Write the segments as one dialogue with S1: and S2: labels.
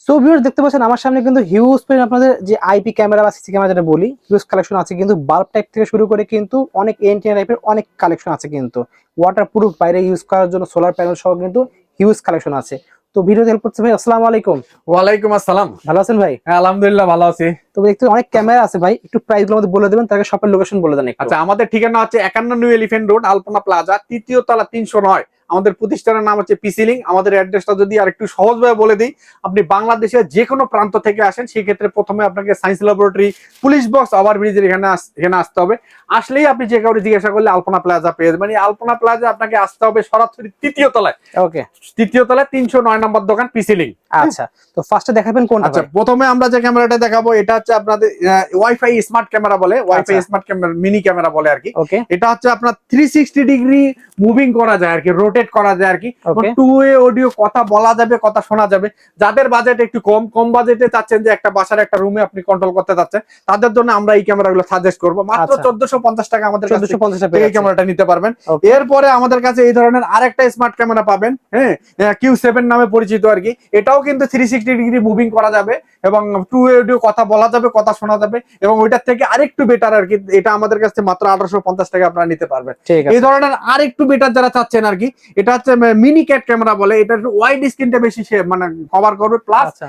S1: So viewers দেখতে পাচ্ছেন আমার সামনে কিন্তু হিউজ পরিমাণ আপনাদের যে আইপি ক্যামেরা বা সিসি ক্যামেরা যেটা বলি হিউজ কালেকশন আছে, কিন্তু বাল্ব টাইপ থেকে শুরু করে কিন্তু অনেক এন্টিনা টাইপের অনেক কালেকশন আছে, কিন্তু ওয়াটার প্রুফ বাইরে ইউজ করার জন্য সোলার প্যানেল সহ কিন্তু হিউজ কালেকশন আছে। তো ভিডিও হেল্প করছে ভাই, আসসালামু আলাইকুম।
S2: ওয়ালাইকুম আসসালাম।
S1: ভালো আছেন ভাই?
S2: হ্যাঁ, আলহামদুলিল্লাহ ভালো আছি।
S1: তো দেখতে অনেক ক্যামেরা আছে ভাই, একটু প্রাইস গুলো আমাদের বলে দেবেন, তার আগে শপের লোকেশন বলে দেন একটু।
S2: আচ্ছা, আমাদের ঠিকানা হচ্ছে 51 নিউ এলিফ্যান্ট রোড, আলপনা প্লাজা, তৃতীয় তলা, 309। আমাদের প্রতিষ্ঠানের নাম হচ্ছে পিসিলিং। আমাদের অ্যাড্রেসটা যদি আর একটু সহজভাবে বলে দিই, আপনি বাংলাদেশের যে কোনো প্রান্ত থেকে আসেন, সেই ক্ষেত্রে প্রথমে আপনাকে সায়েন্স ল্যাবরেটরি, পুলিশ বক্স, ওভারব্রিজের এখানে আসতে হবে। আসলেই আপনি যে কাউকে জিজ্ঞাসা করলে আলপনা প্লাজা পেয়ে যাবেন। এই আলপনা প্লাজা আপনাকে আসতে হবে সরাসরি তৃতীয় তলায়।
S1: ওকে,
S2: তৃতীয় তলায় 309 নম্বর দোকান পিসিলিং।
S1: আচ্ছা। তো ফার্স্টে দেখাবেন কোনটা
S2: আচ্ছা,
S1: ভাই?
S2: প্রথমে আমরা যে ক্যামেরাটা দেখাবো এটা হচ্ছে আপনাদের ওয়াইফাই স্মার্ট ক্যামেরা বলে, wifi smart camera, mini camera বলে আর কি।
S1: ওকে
S2: এটা হচ্ছে আপনার 360 ডিগ্রি মুভিং করা যায় আর কি, রোটেট করা যায় আর কি।
S1: ওকে,
S2: টু ওয়ে অডিও, কথা বলা যাবে, কথা শোনা যাবে। যাদের বাজেট একটু কম বাজেটে চাচ্ছেন যে একটা বাসার একটা রুমে আপনি কন্ট্রোল করতে চাচ্ছেন, তাদের জন্য আমরা এই ক্যামেরাগুলো সাজেস্ট করবো। মাত্র
S1: আচ্ছা।
S2: 1450 টাকা আমাদের কাছে
S1: 1450 টাকা
S2: এই ক্যামেরাটা নিতে পারবেন।
S1: ওকে,
S2: এরপরে আমাদের কাছে এই ধরনের আরেকটা স্মার্ট ক্যামেরা পাবেন, হ্যাঁ, Q7 নামে পরিচিত আর কি। এটাও কিন্তু 360 ডিগ্রি মুভিং করা যাবে এবং টু ওয়ে অডিও, কথা বলা যাবে, কথা শোনা যাবে, এবং ওইটার থেকে আরেকটু বেটার আর কি। এটা আমাদের কাছে মাত্র 1850 টাকা আপনারা নিতে পারবেন।
S1: ঠিক আছে।
S2: এই ধরনের আরেকটু বেটার যারা চাচ্ছেন আর কি, এটা হচ্ছে মিনি ক্যাট ক্যামেরা বলে। এটা ওয়াইড স্ক্রিনটা বেশি মানে কভার করবে, প্লাস
S1: আচ্ছা,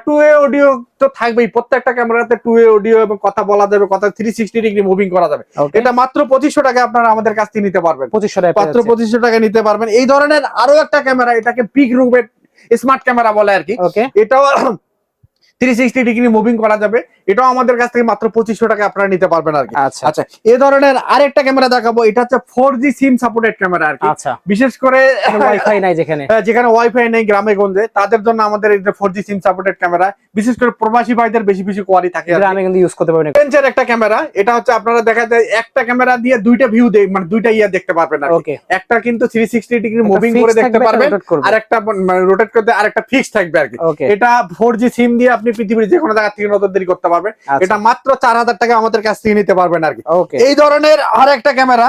S2: টু ওয়ে অডিও তো থাকবেই। প্রত্যেকটা ক্যামেরাতে টু ওয়ে অডিও এবং কথা বলা যাবে, কথা 360 ডিগ্রি মুভিং করা যাবে।
S1: ওকে।
S2: এটা মাত্র 2500 টাকা আপনারা আমাদের কাছ থেকে নিতে পারবেন।
S1: 2500 টাকা
S2: মাত্র 2500 টাকা নিতে পারবেন। এই ধরনের আরো একটা ক্যামেরা, এটাকে বিগ রুমের স্মার্ট ক্যামেরা বলে আর কি।
S1: ওকে,
S2: এটাও 360 ডিগ্রি মুভিং করা যাবে। এটাও আমাদের কাছ থেকে মাত্র 2500 টাকা আপনারা নিতে পারবেন আর কি।
S1: আচ্ছা,
S2: আচ্ছা, এই ধরনের আরেকটা ক্যামেরা দেখাবো। এটা হচ্ছে 4G সিম সাপোর্টেড ক্যামেরা আর কি।
S1: আচ্ছা।
S2: বিশেষ করে
S1: ওয়াইফাই নাই যেখানে।
S2: যেখানে ওয়াইফাই নেই গ্রামে গঞ্জে, তাদের জন্য আমাদের এই 4G সিম সাপোর্টেড ক্যামেরা। বিশেষ করে প্রবাসী ভাইদের বেশি বেশি কোয়ারি থাকে আর কি।
S1: গ্রামে কিন্তু ইউজ করতে পারবেন।
S2: লেন্সের একটা ক্যামেরা। এটা হচ্ছে আপনারা দেখা যায় একটা ক্যামেরা দিয়ে দুইটা ভিউ মানে দুইটা দেখতে পারবেন আর কি।
S1: ওকে,
S2: একটা কিন্তু 360 ডিগ্রি
S1: একটা
S2: মুভিং
S1: fix
S2: করে দেখতে
S1: থাকবে,
S2: পারবেন,
S1: একটা rotate করবে।
S2: আর একটা রোটেট করতে আর একটা ফিক্স থাকবে আর কি।
S1: ওকে,
S2: এটা 4G সিম দিয়ে আপনি পৃথিবীর যে কোনো জায়গা থেকে নজরদারি করতে পারবেন।
S1: আচ্ছা।
S2: এটা মাত্র 4000 টাকা আমাদের কাছ থেকে নিতে পারবেন আর কি।
S1: ওকে,
S2: এই ধরনের আর একটা ক্যামেরা,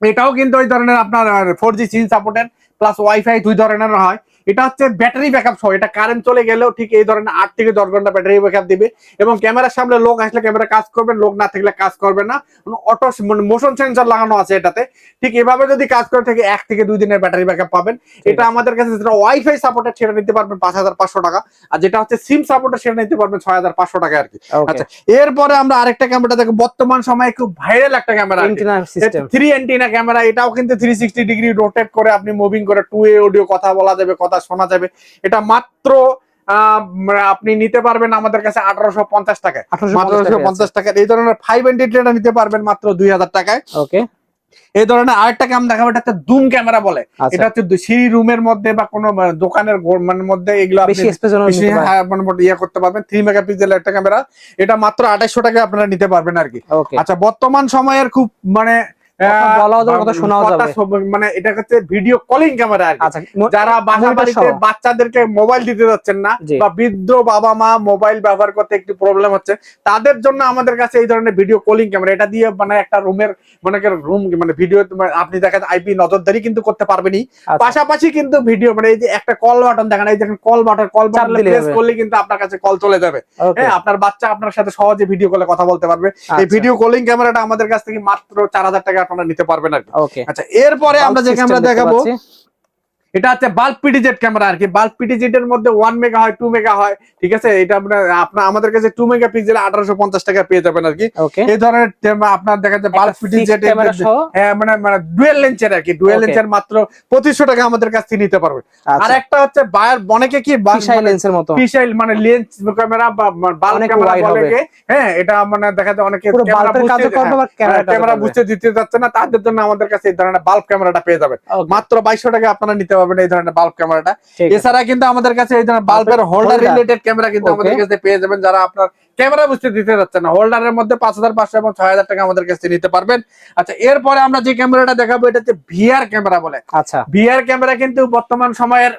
S2: এটাও কিন্তু ওই ধরনের আপনার 4G SIM supported plus wifi দুই ধরনের হয়। এটা হচ্ছে ব্যাটারি ব্যাকআপ সহ। এটা কারেন্ট চলে গেলেও ঠিক এই ধরনের 8 থেকে 10 ঘন্টা ব্যাটারি ব্যাকআপ দিবে, এবং ক্যামেরার সামনে লোক আসলে ক্যামেরা কাজ করবে, লোক না থাকলে কাজ করবে না। অটো মোশন সেন্সর লাগানো আছে এটাতে। ঠিক এভাবে যদি কাজ করে থাকে 1 থেকে 2 দিনের ব্যাটারি ব্যাকআপ পাবেন। এটা আমাদের কাছে যেটা ওয়াইফাই সাপোর্টেড সেটা নিতে পারবেন 5500 টাকা, আর যেটা হচ্ছে সিম সাপোর্টেড সেটা নিতে পারবেন 6500 টাকা আর কি। আচ্ছা, এরপরে আমরা আরেকটা ক্যামেরা দেখো, বর্তমান সময়ে খুব ভাইরাল একটা camera,
S1: antenna system.
S2: 3 antenna camera. এটাও কিন্তু 360 ডিগ্রি রোটেট করে আপনি মুভিং করে টু ওয়ে অডিও, কথা বলা যাবে, কথা শোনা যাবে। এটা মাত্র আপনি নিতে পারবেন আমাদের কাছে 1850 টাকায়। মাত্র 1850 টাকায় এই ধরনের 5 অ্যান্টেনা নিতে পারবেন মাত্র 2000 টাকায়।
S1: ওকে,
S2: এই ধরনের আরেকটা ক্যামেরা দেখাবো, এটা হচ্ছে জুম ক্যামেরা বলে। এটা হচ্ছে সিঁড়ি রুমের মধ্যে বা কোনো দোকানের মধ্যে এগুলো আপনি
S1: বেশি স্পেস জন্য নিতে পারবেন।
S2: ইয়ে করতে পারবেন। 3 মেগাপিক্সেলের একটা ক্যামেরা। এটা মাত্র 2800 টাকা আপনারা নিতে পারবেন আর কি।
S1: ওকে,
S2: আচ্ছা, বর্তমান সময়ের খুব মানে মানে এটা হচ্ছে ভিডিও কলিং ক্যামেরা আর কি।
S1: আচ্ছা,
S2: যারা বাড়িতে বাচ্চাদেরকে মোবাইল দিতে যাচ্ছেন না, বা বৃদ্ধ বাবা মা মোবাইল ব্যবহার করতে একটু প্রবলেম হচ্ছে, তাদের জন্য আমাদের কাছে এই ধরনের ভিডিও কলিং ক্যামেরা। এটা দিয়ে মানে একটা রুমের রুম মানে ভিডিও আপনি দেখেন আইপি নজরদারি কিন্তু করতে পারবেনই, পাশাপাশি কিন্তু ভিডিও মানে এই যে একটা কল বাটন দেখেন, এই দেখেন কল বাটন প্রেস করলে কিন্তু আপনার কাছে কল চলে যাবে। হ্যাঁ, আপনার বাচ্চা আপনার সাথে সহজে ভিডিও কলে কথা বলতে পারবে। এই ভিডিও কলিং ক্যামেরাটা আমাদের কাছ থেকে মাত্র 4000 টাকা আপনারা নিতে পারবেন আর কি। আচ্ছা, এরপরে আমরা যে ক্যামেরা দেখাবো, এটা হচ্ছে বাল্ব পিটিজেড ক্যামেরা আর কি। বাল্ব পিটিজেড এর মধ্যে 1 মেগা হয়, 2 মেগা হয়, ঠিক আছে। এটা আপনার আমাদের কাছে 2 মেগাপিক্সেল 1850 টাকা পেয়ে যাবেন আর কি। এই ধরনের আপনার দেখা যায় বাল্ব পিটিজেড, হ্যাঁ, মানে ডুয়েল লেন্সের আর কি। ডুয়েল লেন্সের মাত্র 2500 টাকা আমাদের কাছ থেকে নিতে পারবেন। আর একটা হচ্ছে বায়ার অনেকে কি
S1: ফিশাইল লেন্সের মতো,
S2: ফিশাইল মানে লেন্স ক্যামেরা বা বাল্ব ক্যামেরা বলে। হ্যাঁ, এটা মানে দেখা যায় অনেকে ক্যামেরা বুঝতে দিতে যাচ্ছে না, তাদের জন্য আমাদের কাছে এই ধরনের বাল্ব ক্যামেরাটা পেয়ে যাবেন মাত্র 2200 টাকা আপনারা নিতে পারবেন এই ধরনের বাল্ব ক্যামেরাটা। এছাড়া কিন্তু আমাদের কাছে এই ধরনের বাল্বের হোল্ডার রিলেটেড ক্যামেরা কিন্তু আমাদের কাছে পেয়ে যাবেন। যারা আপনার ক্যামেরা বুঝতে দিতে যাচ্ছে না, হোল্ডারের মধ্যে 5500 এবং 6000 টাকা আমাদের কাছে নিতে পারবেন। আচ্ছা, এরপরে আমরা যে ক্যামেরাটা দেখাবো, এটা হচ্ছে ভিআর ক্যামেরা বলে। আচ্ছা, ভিআর ক্যামেরা কিন্তু বর্তমান সময়ের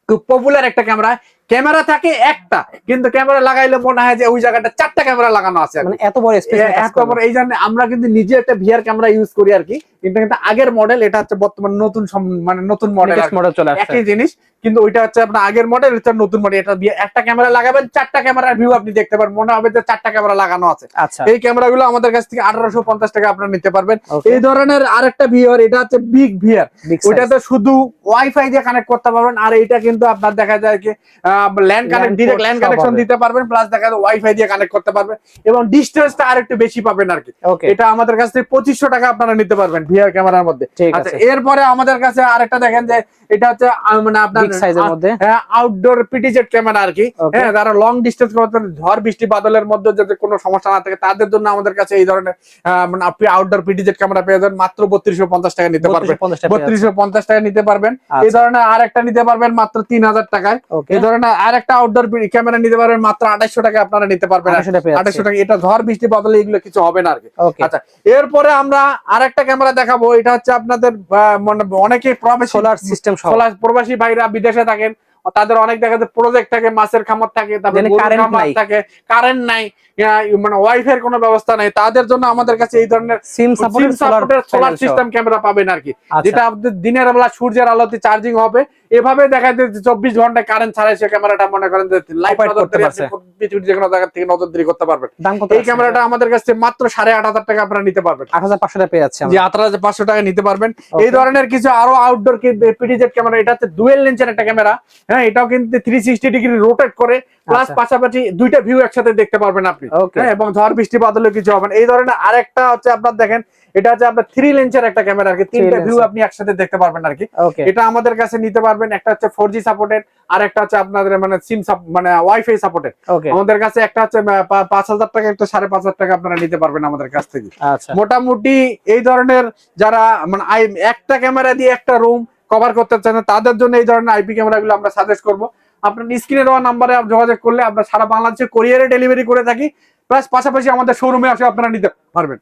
S2: খুব পপুলার একটা ক্যামেরা। ক্যামেরা থাকে একটা, কিন্তু ক্যামেরা লাগাইলে মনে হয় যে ওই জায়গাটা 4টা ক্যামেরা লাগানো আছে,
S1: মানে এত বড় স্পেস,
S2: এত বড়। এই জন্য আমরা কিন্তু নিজে একটা ভিআর ক্যামেরা ইউজ করি আর কি, কিন্তু আগের মডেল, এটা হচ্ছে বর্তমানে নতুন মানে নতুন মডেল
S1: চলে আসছে,
S2: একই জিনিস, কিন্তু ওইটা হচ্ছে আপনার আগের মডেল, এটা নতুন মডেল। এটা একটা ক্যামেরা লাগাবেন, 4টা ক্যামেরার ভিউ আপনি দেখতে পারবেন, মনে হবে যে 4টা ক্যামেরা লাগানো আছে।
S1: আচ্ছা,
S2: এই ক্যামেরাগুলো আমাদের কাছ থেকে 1850 টাকা আপনারা নিতে পারবেন। এই ধরনের আরেকটা ভিআর, এটা হচ্ছে বিগ ভিআর, ওইটাতে শুধু ওয়াইফাই দিয়ে কানেক্ট করতে পারবেন, আর এইটা কিন্তু আপনার দেখা যায় কি land connect, direct land connection দিতে পারবেন, প্লাস দেখা যায় ওয়াইফাই দিয়ে কানেক্ট করতে পারবেন, এবং ডিসটেন্সটা আরেকটু বেশি পাবেন আর কি। এটা আমাদের কাছ থেকে 2500 টাকা আপনারা নিতে পারবেন ভিআর ক্যামেরার মধ্যে। আচ্ছা, এরপরে আমাদের কাছে আরেকটা দেখেন যে এটা হচ্ছে মানে আপনার আউটডোর পিটিজেড ক্যামেরা আর কি। হ্যাঁ, যারা লং ডিস্টেন্স করতে, ঝড় বৃষ্টি বাদলের মধ্যে যাতে কোনো সমস্যা না থাকে, তাদের জন্য আমাদের কাছে এই ধরনের মানে আপনি আউটডোর পিটিজেড ক্যামেরা পেয়ে যাবেন মাত্র 3250 টাকা নিতে পারবেন, 3250 টাকা নিতে পারবেন। এই ধরনের আরেকটা নিতে পারবেন মাত্র 3000 টাকায়। এই ধরনের আরেকটা আউটডোর ক্যামেরা নিতে পারবেন মাত্র 2800 টাকা আপনারা নিতে পারবেন, 2800 টাকা। এটা ঝড় বৃষ্টি বাদলে এগুলো কিছু হবে না আর কি। আচ্ছা, এরপরে আমরা আরেকটা ক্যামেরা দেখাবো, এটা হচ্ছে আপনাদের অনেকে
S1: সোলার সিস্টেম,
S2: প্রবাসী ভাইরা বিদেশে থাকেন, তাদের অনেক দেখা যায় প্রজেক্ট থাকে, মাছের খামার থাকে, তারপরে থাকে, কারেন্ট নাই, মানে ওয়াইফাই কোনো ব্যবস্থা নাই, তাদের জন্য আমাদের কাছে এই ধরনের
S1: SIM supported
S2: solar system camera পাবেন আর কি, যেটা আপনাদের দিনের বেলা সূর্যের আলোতে চার্জিং হবে। এভাবে দেখা যায় যে 24 ঘন্টায় কারেন্ট ছাড়াই সে ক্যামেরাটা মনে করেন যে লাইভ পৃথিবীর যে কোনো জায়গা থেকে নজরদারি করতে পারবেন। এই ক্যামেরাটা আমাদের কাছে মাত্র 8500 টাকা আপনারা নিতে পারবেন,
S1: 8500 টাকা পেয়ে যাচ্ছে,
S2: যে 8500 টাকা নিতে পারবেন। এই ধরনের কিছু আরো আউটডোর পিটিজেড ক্যামেরা, এটা হচ্ছে ডুয়েল লেন্সের একটা ক্যামেরা। হ্যাঁ, এটাও কিন্তু 360 ডিগ্রি রোটেট করে, প্লাস পাশাপাশি দুইটা ভিউ একসাথে দেখতে পারবেন আপনি। হ্যাঁ, এবং ঝড় বৃষ্টি বাদলে কিছু হবে না। এই ধরনের আরেকটা হচ্ছে আপনার দেখেন, এটা হচ্ছে আপনার 3 লেন্সের একটা ক্যামেরা আর কি, 3টা ভিউ আপনি একসাথে দেখতে পারবেন আর কি। এটা আমাদের কাছে নিতে পারবেন। একটা হচ্ছে 4G সাপোর্টেড, আর একটা হচ্ছে আপনাদের মানে সিম মানে ওয়াইফাই সাপোর্টেড। আমাদের কাছে একটা হচ্ছে 5000 টাকা, একটা 5500 টাকা আপনারা নিতে পারবেন আমাদের কাছ থেকে। মোটামুটি এই ধরনের যারা মানে একটা ক্যামেরা দিয়ে একটা রুম কভার করতে চান, তাদের জন্য এই ধরনের আইপি ক্যামেরাগুলো আমরা সাজেস্ট করবো। আপনার স্ক্রিনে দেওয়া নাম্বারে যোগাযোগ করলে আমরা সারা বাংলাদেশে কুরিয়ারে ডেলিভারি করে থাকি, প্লাস পাশাপাশি আমাদের শোরুমে আসে আপনারা নিতে পারবেন।